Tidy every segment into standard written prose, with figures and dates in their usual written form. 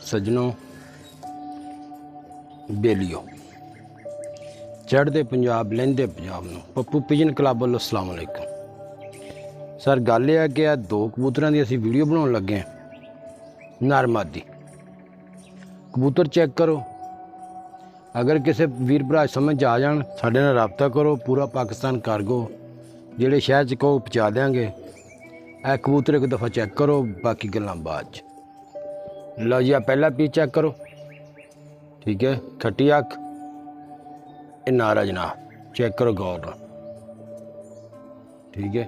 सज्जनों, बेलियो चढ़ते पंजाब लहंदे पंजाब नूं पप्पू पिजन क्लब वालों अस्सलाम वालेकुम। सर गल यह है कि दो कबूतरों की असीं वीडियो बनाउण लगे हैं। नर मादी कबूतर चैक करो। अगर किसी वीर भरा समझ आ जान साडे नाल राबता करो। पूरा पाकिस्तान कार्गो जिहड़े शहर च कहो पहुँचा देंगे। ए कबूतर एक दफ़ा चैक करो, बाकी गल्लां बाद च। लो जी, पहला पीस चेक करो। ठीक है, खट्टी अख ये नारा जनाब, चेक करो गौर नाल। ठीक है,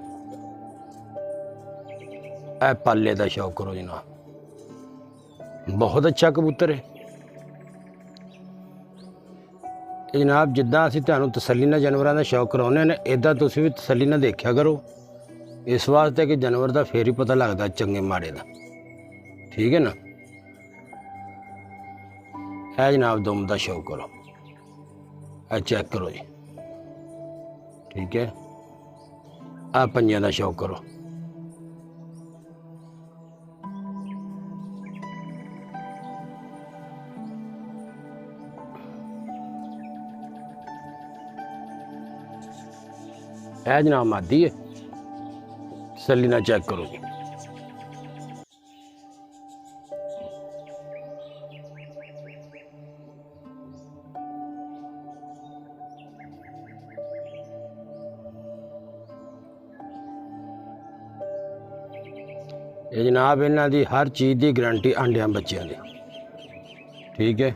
ए पाले का शौक करो जनाब, बहुत अच्छा कबूतर है जनाब। जिद्दां असीं तुहानूं तसल्ली नाल जानवरां दा शौक कराउने ने, इदां तुसीं भी तसल्ली नाल देखिया करो। इस वास्ते कि जानवर का फिर ही पता लगता चंगे माड़े का। ठीक है ना। है जनाब दुम का शौक करो, है चेक करो जी। ठीक है, आ पंजियां का शौक करो। है जनाब मादी है, तसल्ली नाल चेक करो जी। ये जनाब इन्हां दी हर चीज़ की गारंटी आंडियां बच्चों की। ठीक है,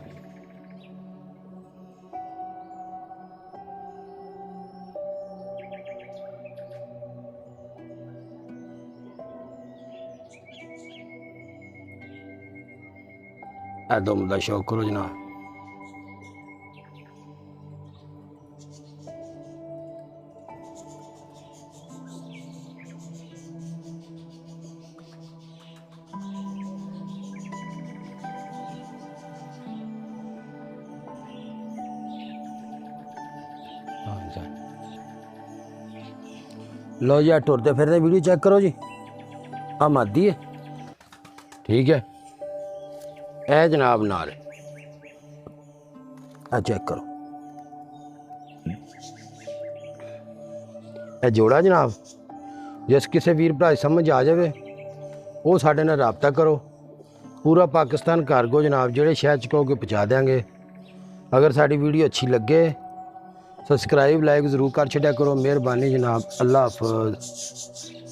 ए दुम का शौक करो जनाब। लो जी, टुरते फिरते वीडियो चेक करो जी। आ मादी है। ठीक है, ए जनाब नार, आ चेक करो। ए जोड़ा जनाब। जिस किसी वीर भरा समझ आ जाए वो साडे नाल राबता करो। पूरा पाकिस्तान कार्गो जनाब, जिहड़े शहर च कहोगे पहुँचा देंगे। अगर साडी वीडियो अच्छी लगे सब्सक्राइब लाइक ज़रूर कर छड्या करो। मेहरबानी जनाब, अल्लाह हाफिज़।